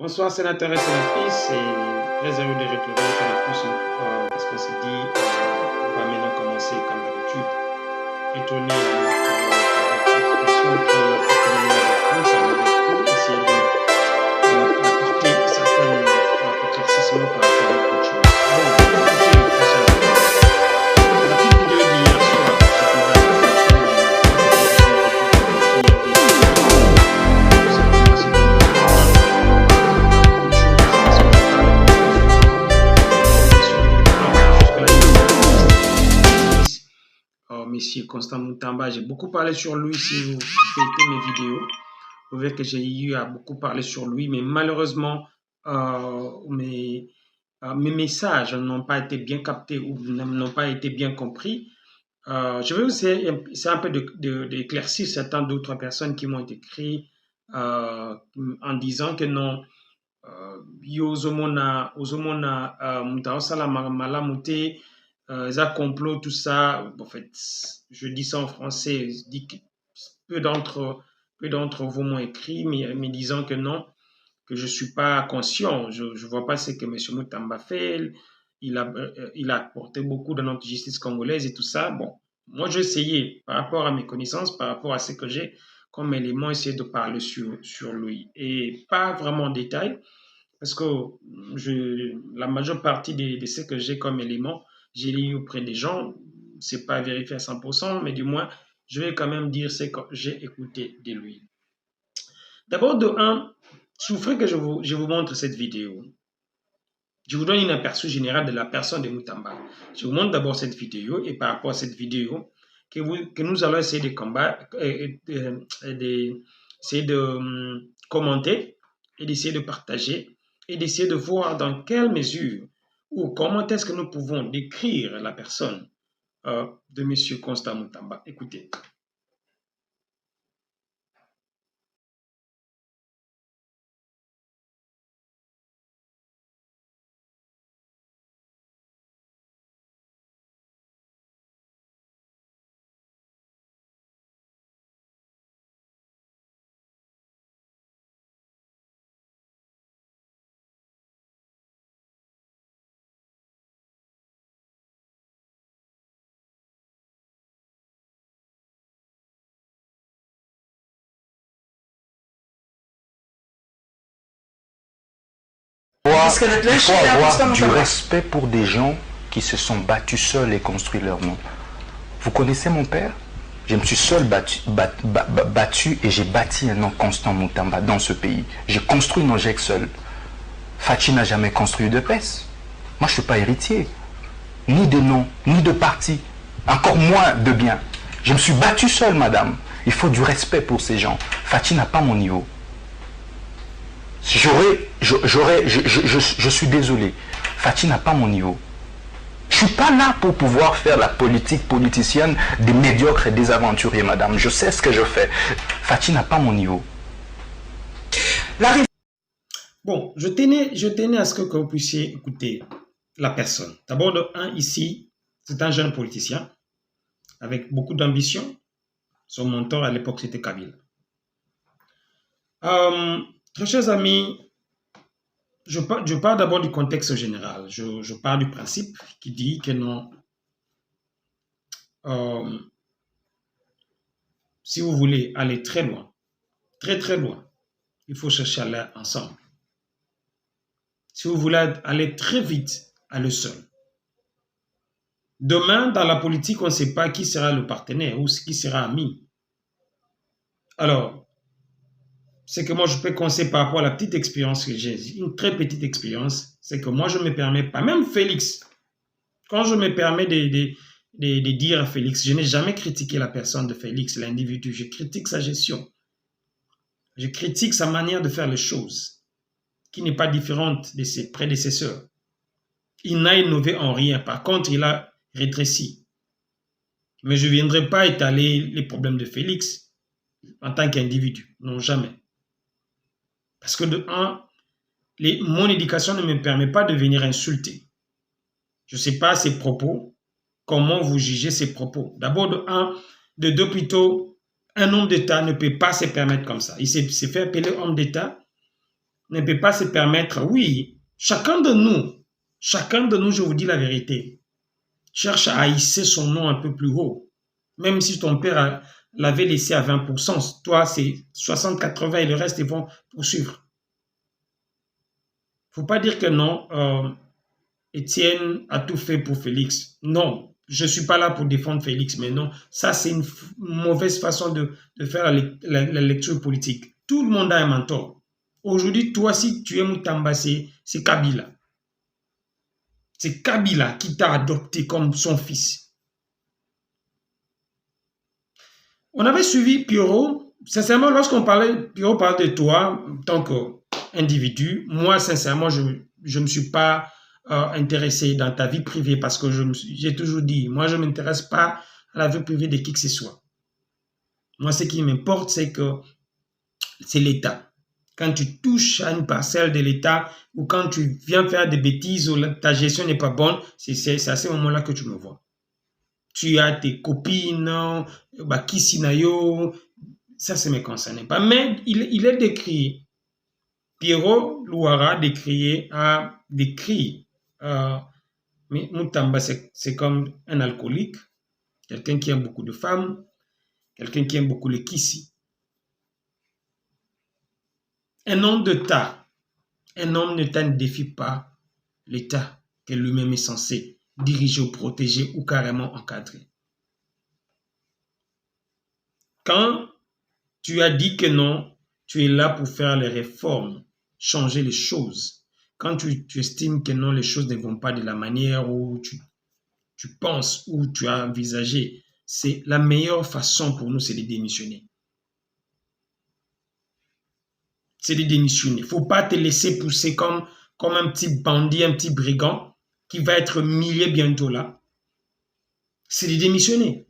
Bonsoir sénateurs et sénatrices, et très heureux de retrouver une fois de plus parce qu'on s'est dit on va maintenant commencer comme d'habitude, retourner à notre passion qui est communion avec vous, parler avec vous, essayer d'apporter certains éclaircissements par rapport à beaucoup de choses. Bon, écoutez, très chers amis, la petite vidéo d'hier soir, c'est qu'on va Monsieur Constant Moutamba, j'ai beaucoup parlé sur lui. Si vous faites mes vidéos, vous verrez que j'ai eu à beaucoup parler sur lui, mais malheureusement, mes messages n'ont pas été bien captés ou n'ont pas été bien compris. Je vais essayer un peu d'éclaircir certaines d'autres personnes qui m'ont écrit en disant que non, ozomona mutaosala malamute ça complot, tout ça. En fait, je dis ça en français. Je dis que peu d'entre vous m'ont écrit, mais disant que non, que je ne suis pas conscient. Je ne vois pas ce que M. Moutamba fait. Il a apporté beaucoup dans notre justice congolaise et tout ça. Bon, moi, j'ai essayé, par rapport à mes connaissances, par rapport à ce que j'ai comme élément, essayer de parler sur lui. Et pas vraiment en détail, parce que la majeure partie de ce que j'ai comme élément, j'ai lu auprès des gens, c'est pas vérifié à 100%, mais du moins, je vais quand même dire ce que j'ai écouté de lui. D'abord, de un, je vous ferai que je vous montre cette vidéo. Je vous donne un aperçu général de la personne de Moutamba. Je vous montre d'abord cette vidéo, et par rapport à cette vidéo, que nous allons essayer de combattre, essayer de commenter, et d'essayer de partager, et d'essayer de voir dans quelle mesure ou comment est-ce que nous pouvons décrire la personne de M. Constant Moutamba. Écoutez. Il faut avoir du respect pour des gens qui se sont battus seuls et construit leur nom. Vous connaissez mon père? Je me suis seul battu et j'ai bâti un nom Constant Moutamba dans ce pays. J'ai construit Nojek seul. Fachi n'a jamais construit de PES. Moi, je ne suis pas héritier. Ni de nom, ni de parti. Encore moins de bien. Je me suis battu seul, madame. Il faut du respect pour ces gens. Fachi n'a pas mon niveau. Je suis désolé. Fachi n'a pas mon niveau. Je ne suis pas là pour pouvoir faire la politique politicienne des médiocres et des aventuriers, madame. Je sais ce que je fais. Fachi n'a pas mon niveau. Bon, je tenais à ce que vous puissiez écouter la personne. D'abord, de un, ici, c'est un jeune politicien avec beaucoup d'ambition. Son mentor à l'époque, c'était Kabila. Très chers amis, je parle d'abord du contexte général. Je parle du principe qui dit que non, si vous voulez aller très loin, très très loin, il faut chercher à aller ensemble. Si vous voulez aller très vite, allez seul. Demain, dans la politique, on ne sait pas qui sera le partenaire ou qui sera ami. Alors, c'est que moi, je peux conseiller par rapport à la petite expérience que j'ai, une très petite expérience, c'est que moi, je ne me permets pas, même Félix, quand je me permets de dire à Félix, je n'ai jamais critiqué la personne de Félix, l'individu, je critique sa gestion. Je critique sa manière de faire les choses, qui n'est pas différente de ses prédécesseurs. Il n'a innové en rien, par contre, il a rétréci. Mais je ne viendrai pas étaler les problèmes de Félix en tant qu'individu, non, jamais. Parce que de un, mon éducation ne me permet pas de venir insulter. Je ne sais pas ses propos, comment vous jugez ses propos. D'abord, de un, de deux plutôt, un homme d'État ne peut pas se permettre comme ça. Il s'est fait appeler homme d'État ne peut pas se permettre, oui, chacun de nous, je vous dis la vérité, cherche à hisser son nom un peu plus haut. Même si ton père l'avait laissé à 20%, toi c'est 60-80 et le reste ils vont poursuivre. Faut pas dire que non, Étienne a tout fait pour Félix. Non, je suis pas là pour défendre Félix, mais non, ça c'est une mauvaise façon de faire la lecture politique. Tout le monde a un mentor. Aujourd'hui, toi, si tu es Moutamba, c'est Kabila. C'est Kabila qui t'a adopté comme son fils. On avait suivi Pierrot. Sincèrement, lorsqu'on parlait, Pierrot parlait de toi en tant qu'individu. Moi, sincèrement, je ne me suis pas intéressé dans ta vie privée parce que j'ai toujours dit, moi, je ne m'intéresse pas à la vie privée de qui que ce soit. Moi, ce qui m'importe, c'est que c'est l'État. Quand tu touches à une parcelle de l'État ou quand tu viens faire des bêtises ou ta gestion n'est pas bonne, c'est à ce moment-là que tu me vois. Tu as tes copines, Kisinayo, ça ne me concerne pas. Mais il est décrit, Pierrot Louara a décrit, mais Moutamba c'est comme un alcoolique, quelqu'un qui aime beaucoup de femmes, quelqu'un qui aime beaucoup le kissi. Un homme d'État ne défie pas l'État que lui-même est censé diriger ou protéger ou carrément encadrer. Quand tu as dit que non, tu es là pour faire les réformes, changer les choses. Quand tu estimes que non, les choses ne vont pas de la manière où tu penses, ou tu as envisagé, c'est la meilleure façon pour nous, c'est de démissionner. C'est de démissionner. Il ne faut pas te laisser pousser comme un petit bandit, un petit brigand qui va être humilié bientôt là. C'est de démissionner.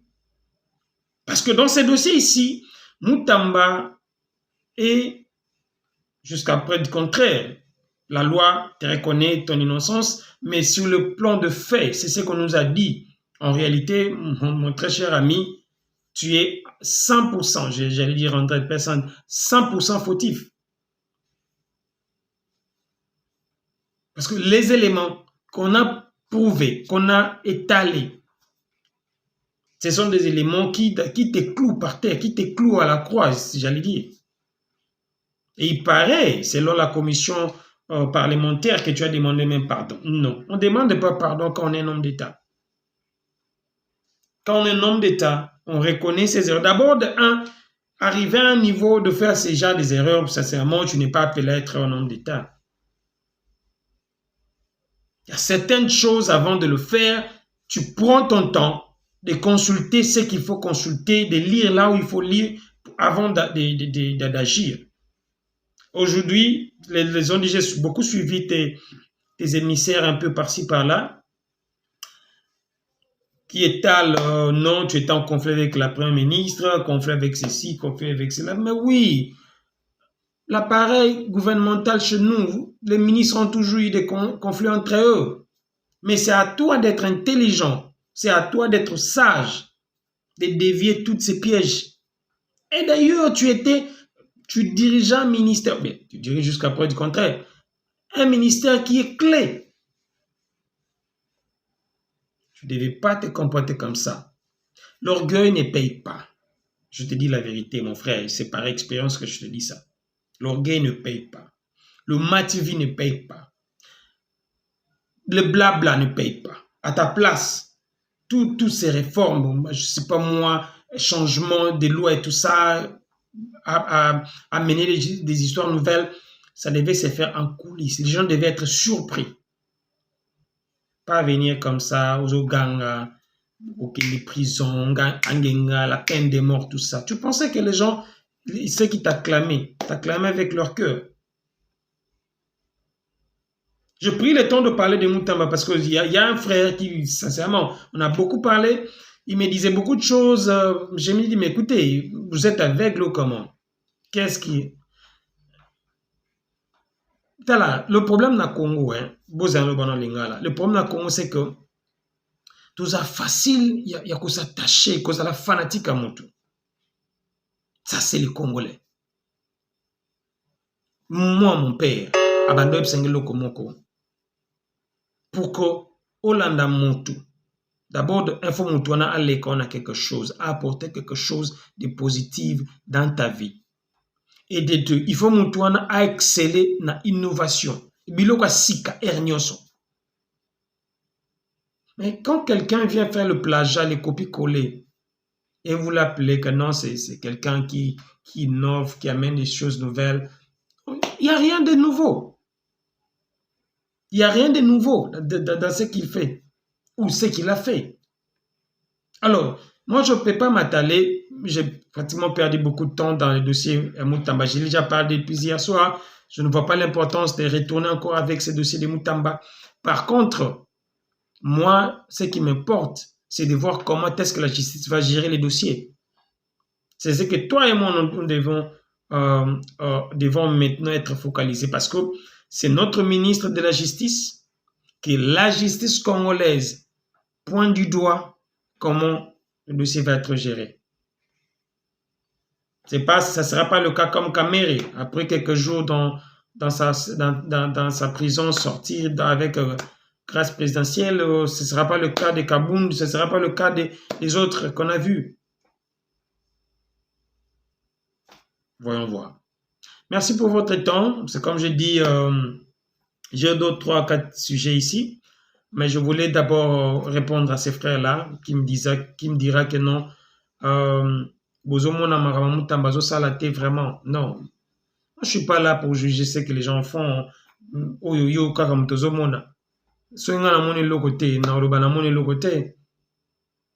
Parce que dans ces dossiers ici, Moutamba est, jusqu'à preuve du contraire, la loi te reconnaît ton innocence, mais sur le plan de fait, c'est ce qu'on nous a dit. En réalité, mon très cher ami, tu es 100%, j'allais dire en 100%, 100% fautif. Parce que les éléments qu'on a prouvés, qu'on a étalés, ce sont des éléments qui te clouent par terre, qui te clouent à la croix, j'allais dire. Et il paraît, selon la commission parlementaire, que tu as demandé même pardon. Non, on ne demande pas pardon quand on est un homme d'État. Quand on est un homme d'État, on reconnaît ses erreurs. D'abord, arriver à un niveau de faire ces genres des erreurs, sincèrement, tu n'es pas appelé à être un homme d'État. Il y a certaines choses avant de le faire, tu prends ton temps de consulter ce qu'il faut consulter, de lire là où il faut lire avant d'agir. Aujourd'hui, les ONG, j'ai beaucoup suivi tes émissaires un peu par-ci par-là, qui étalent, non, tu étais en conflit avec la première ministre, conflit avec ceci, conflit avec cela. Mais oui, l'appareil gouvernemental chez nous, les ministres ont toujours eu des conflits entre eux. Mais c'est à toi d'être intelligent, c'est à toi d'être sage, de dévier tous ces pièges. Et d'ailleurs, tu dirigeais un ministère, mais tu diriges jusqu'à preuve du contraire, un ministère qui est clé. Tu ne devais pas te comporter comme ça. L'orgueil ne paye pas. Je te dis la vérité, mon frère, c'est par expérience que je te dis ça. L'orgueil ne paye pas. Le mativi ne paye pas. Le blabla ne paye pas. À ta place, toutes ces réformes, je ne sais pas moi, changement des lois et tout ça, amener des histoires nouvelles, ça devait se faire en coulisses. Les gens devaient être surpris. Pas venir comme ça, aux Oganga, les prisons, la peine de mort, tout ça. Tu pensais que les gens, ceux qui t'acclamaient avec leur cœur. Je pris le temps de parler de Moutamba parce qu'il y a un frère qui, sincèrement, on a beaucoup parlé, il me disait beaucoup de choses. Je me dis, mais écoutez, vous êtes aveugle ou comment? Qu'est-ce qui... Le problème dans le Congo, le problème dans le Congo, c'est que tout ça facile, il y a que s'attacher, que ça la fanatique à Moutou. Ça, c'est les Congolais. moi, mon père, abandonne Sengelo Komoko. Pour que Olanda Moutou, d'abord, il faut que tu à l'école quelque chose, à apporter quelque chose de positif dans ta vie. Et de deux, il faut que tu à exceller dans l'innovation. Biloka Sika, Ernioso. Mais quand quelqu'un vient faire le plagiat, les copies-coller, et vous l'appelez que non, c'est quelqu'un qui innove, qui amène des choses nouvelles, il n'y a rien de nouveau. Il n'y a rien de nouveau dans ce qu'il fait ou ce qu'il a fait. Alors, moi, je ne peux pas m'atteler. J'ai pratiquement perdu beaucoup de temps dans le dossier Moutamba. J'ai déjà parlé depuis hier soir. Je ne vois pas l'importance de retourner encore avec ce dossier de Moutamba. Par contre, moi, ce qui m'importe, c'est de voir comment est-ce que la justice va gérer les dossiers. C'est ce que toi et moi, nous devons maintenant être focalisés parce que c'est notre ministre de la Justice que la justice congolaise pointe du doigt comment le dossier va être géré. Ça ne sera pas le cas comme Kamere. Après quelques jours dans sa prison, sortir avec grâce présidentielle, ce ne sera pas le cas de Kabound, ce ne sera pas le cas des autres qu'on a vus. Voyons voir. Merci pour votre temps. C'est comme je dis, j'ai d'autres 3 ou 4 sujets ici, mais je voulais d'abord répondre à ces frères-là qui me dira que non, vraiment, non. Je ne suis pas là pour juger ce que les gens font.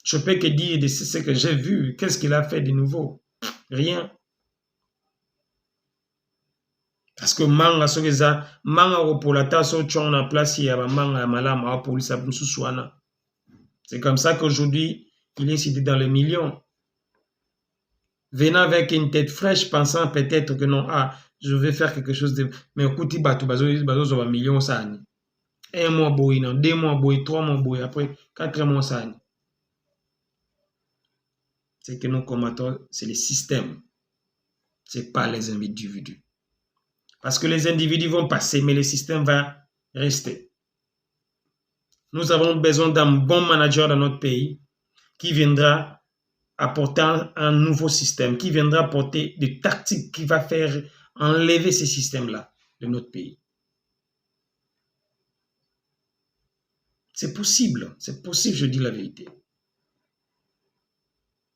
Je peux que dire de ce que j'ai vu. Qu'est-ce qu'il a fait de nouveau? Rien. Parce que manga sokeza manga opolata so chona place ya ba manga malama a polisa msusuana. C'est comme ça qu'aujourd'hui, il est cité dans les millions. Venant avec une tête fraîche, pensant peut-être que non, je vais faire quelque chose de... Mais écoutez, bato zo ba millions ça. 1 mois boy, 2 mois boy, 3 mois boy, après 4 mois ça. C'est que nous combattons, c'est le système. C'est pas les individus. Parce que les individus vont passer, mais le système va rester. Nous avons besoin d'un bon manager dans notre pays qui viendra apporter un nouveau système, qui viendra apporter des tactiques qui va faire enlever ces systèmes-là de notre pays. C'est possible, je dis la vérité.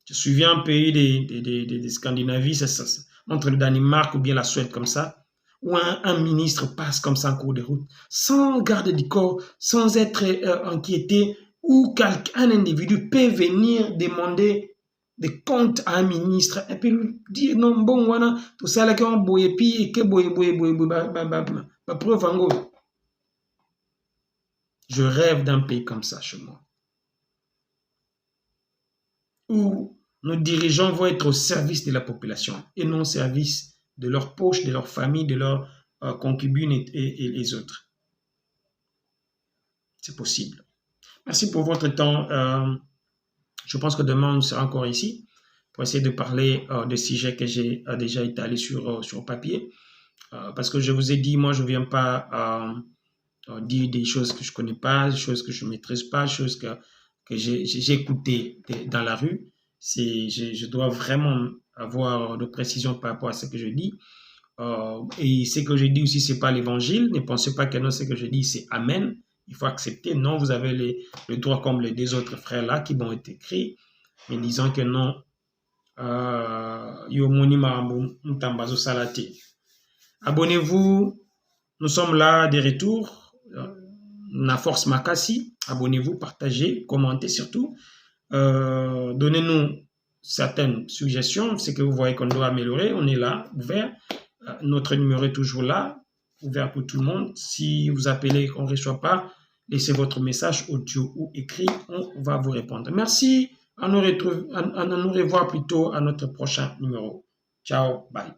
Je suis un pays des Scandinavies, entre le Danemark ou bien la Suède comme ça, où un ministre passe comme ça en cours de route, sans garde du corps, sans être inquiété, ou un individu peut venir demander des comptes à un ministre et puis lui dire non, bon, voilà, tout ça là qui ont boye, puis et que boye, preuve en gros. Je rêve d'un pays comme ça chez moi, où nos dirigeants vont être au service de la population et non au service de leur poche, de leur famille, de leurs concubines et les autres. C'est possible. Merci pour votre temps. Je pense que demain, on sera encore ici pour essayer de parler de sujets que j'ai déjà étalés sur papier. Parce que je vous ai dit, moi, je ne viens pas dire des choses que je ne connais pas, des choses que je ne maîtrise pas, des choses que j'ai écoutées dans la rue. Je dois vraiment avoir de précision par rapport à ce que je dis. Et ce que je dis aussi, ce n'est pas l'évangile. Ne pensez pas que non, ce que je dis, c'est Amen. Il faut accepter. Non, vous avez le droit comme les 2 autres frères-là qui m'ont été écrits, mais disant que non, abonnez-vous. Nous sommes là de retour. Na Force Makassi. Abonnez-vous, partagez, commentez surtout. Donnez-nous certaines suggestions, ce que vous voyez qu'on doit améliorer. On est là, ouvert. Notre numéro est toujours là, ouvert pour tout le monde. Si vous appelez et qu'on ne reçoit pas, laissez votre message audio ou écrit, on va vous répondre. Merci, à nous revoir plutôt à notre prochain numéro. Ciao, bye.